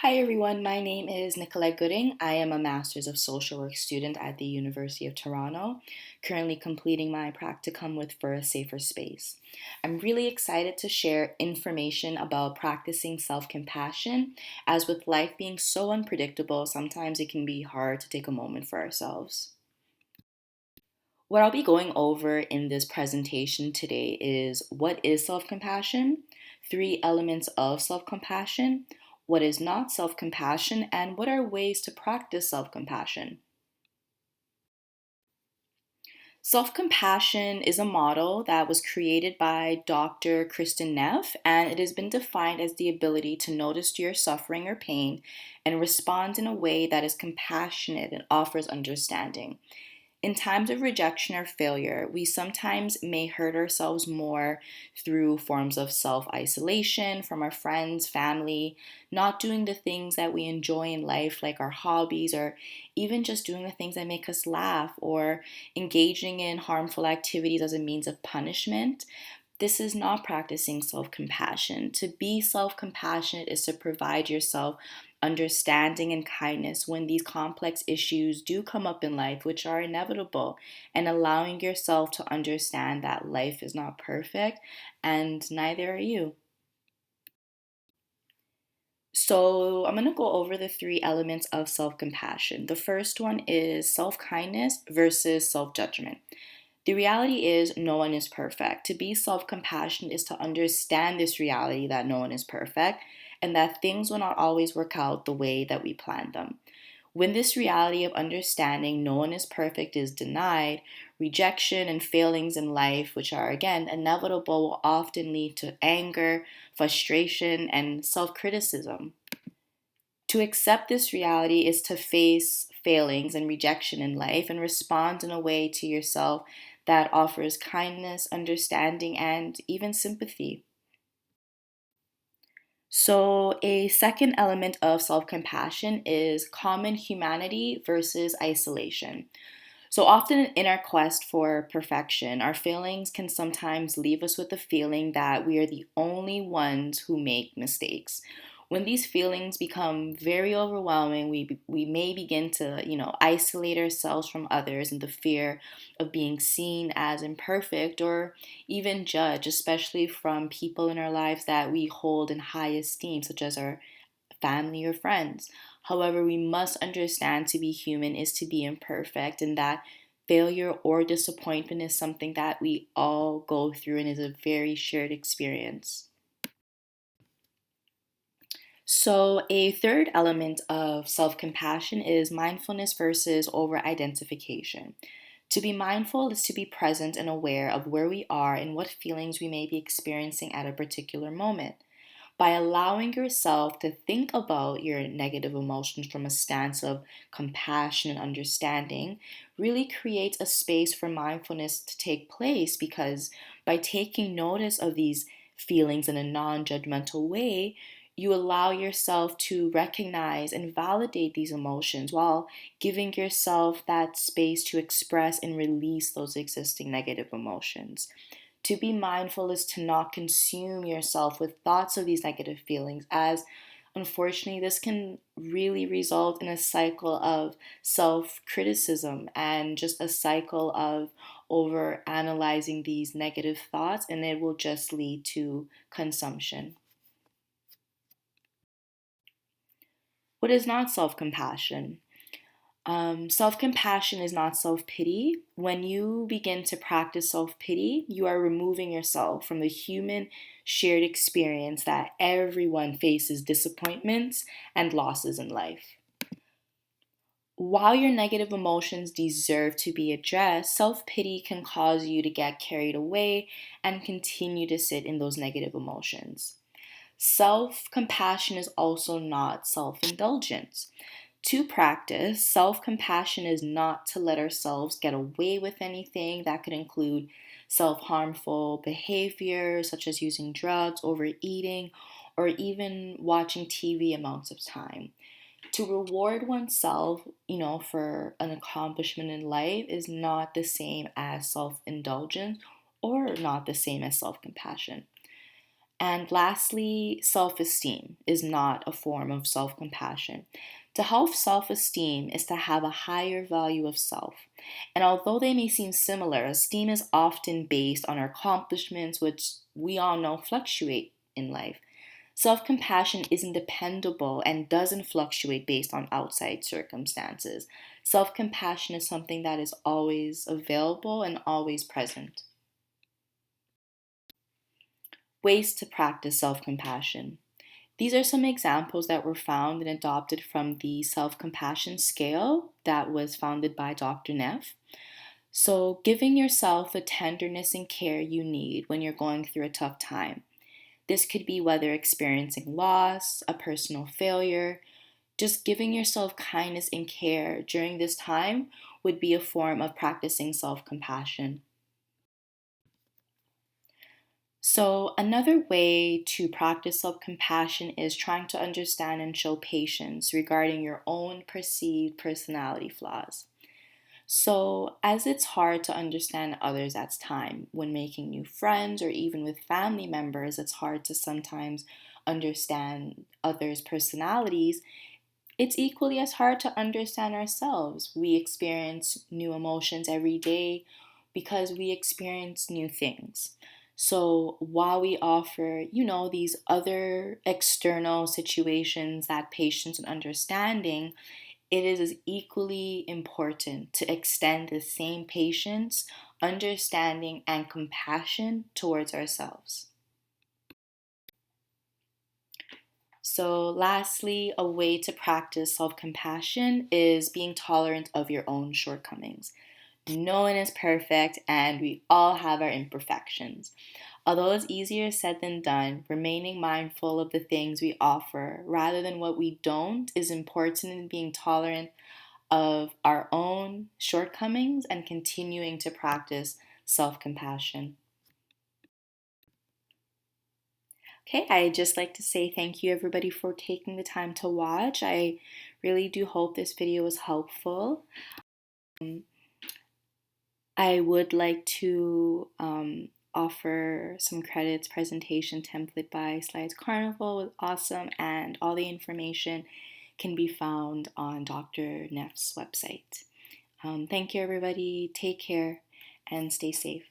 Hi everyone, my name is Nicollette. I am a Master's of Social Work student at the University of Toronto, currently completing my practicum with For a Safer Space. I'm really excited to share information about practicing self-compassion, as with life being so unpredictable, sometimes it can be hard to take a moment for ourselves. What I'll be going over in this presentation today is what is self compassion, three elements of self compassion, what is not self compassion, and what are ways to practice self compassion. Self compassion is a model that was created by Dr. Kristen Neff, and it has been defined as the ability to notice your suffering or pain and respond in a way that is compassionate and offers understanding. In times of rejection or failure, we sometimes may hurt ourselves more through forms of self isolation from our friends, family, not doing the things that we enjoy in life, like our hobbies, or even just doing the things that make us laugh, or engaging in harmful activities as a means of punishment. This is not practicing self compassion. To be self compassionate is to provide yourself understanding and kindness when these complex issues do come up in life, which are inevitable, and allowing yourself to understand that life is not perfect and neither are you. So, I'm going to go over the three elements of self compassion. The first one is self kindness versus self judgment. The reality is, no one is perfect. To be self compassionate is to understand this reality that no one is perfect and that things will not always work out the way that we planned them. When this reality of understanding no one is perfect is denied, rejection and failings in life, which are again inevitable, will often lead to anger, frustration, and self criticism. To accept this reality is to face failings and rejection in life and respond in a way to yourself that offers kindness, understanding, and even sympathy. So, a second element of self compassion is common humanity versus isolation. So often in our quest for perfection, our failings can sometimes leave us with the feeling that we are the only ones who make mistakes. When these feelings become very overwhelming, we may begin to, isolate ourselves from others in the fear of being seen as imperfect or even judged, especially from people in our lives that we hold in high esteem, such as our family or friends. However, we must understand to be human is to be imperfect and that failure or disappointment is something that we all go through and is a very shared experience. So, a third element of self compassion is mindfulness versus over identification. To be mindful is to be present and aware of where we are and what feelings we may be experiencing at a particular moment. By allowing yourself to think about your negative emotions from a stance of compassion and understanding really creates a space for mindfulness to take place, because by taking notice of these feelings in a non judgmental way, you allow yourself to recognize and validate these emotions while giving yourself that space to express and release those existing negative emotions. To be mindful is to not consume yourself with thoughts of these negative feelings, as unfortunately, this can really result in a cycle of self criticism and just a cycle of over analyzing these negative thoughts, and it will just lead to consumption. What is not self compassion? Self compassion is not self pity. When you begin to practice self pity, you are removing yourself from the human shared experience that everyone faces disappointments and losses in life. While your negative emotions deserve to be addressed, self pity can cause you to get carried away and continue to sit in those negative emotions. Self compassion is also not self indulgence. To practice, self compassion is not to let ourselves get away with anything. That could include self harmful behavior, such as using drugs, overeating, or even watching TV amounts of time. To reward oneself, for an accomplishment in life is not the same as self indulgence or not the same as self compassion. And lastly, self esteem is not a form of self compassion. To help self esteem is to have a higher value of self. And although they may seem similar, esteem is often based on our accomplishments, which we all know fluctuate in life. Self compassion isn't dependable and doesn't fluctuate based on outside circumstances. Self compassion is something that is always available and always present. Ways to practice self compassion. These are some examples that were found and adopted from the self compassion scale that was founded by Dr. Neff. So, giving yourself the tenderness and care you need when you're going through a tough time. This could be whether experiencing loss, a personal failure, just giving yourself kindness and care during this time would be a form of practicing self compassion. So, another way to practice self compassion is trying to understand and show patience regarding your own perceived personality flaws. So, as it's hard to understand others at time when making new friends or even with family members, it's hard to sometimes understand others' personalities. It's equally as hard to understand ourselves. We experience new emotions every day because we experience new things. So while we offer, these other external situations that patience and understanding, it is as equally important to extend the same patience, understanding, and compassion towards ourselves. So, lastly, a way to practice self compassion is being tolerant of your own shortcomings. No one is perfect, and we all have our imperfections. Although it's easier said than done, remaining mindful of the things we offer rather than what we don't is important in being tolerant of our own shortcomings and continuing to practice self compassion. Okay, I'd just like to say thank you everybody for taking the time to watch. I really do hope this video was helpful. I would like to offer some credits presentation template by Slides Carnival was awesome, and all the information can be found on Dr. Neff's website. Thank you everybody, take care and stay safe.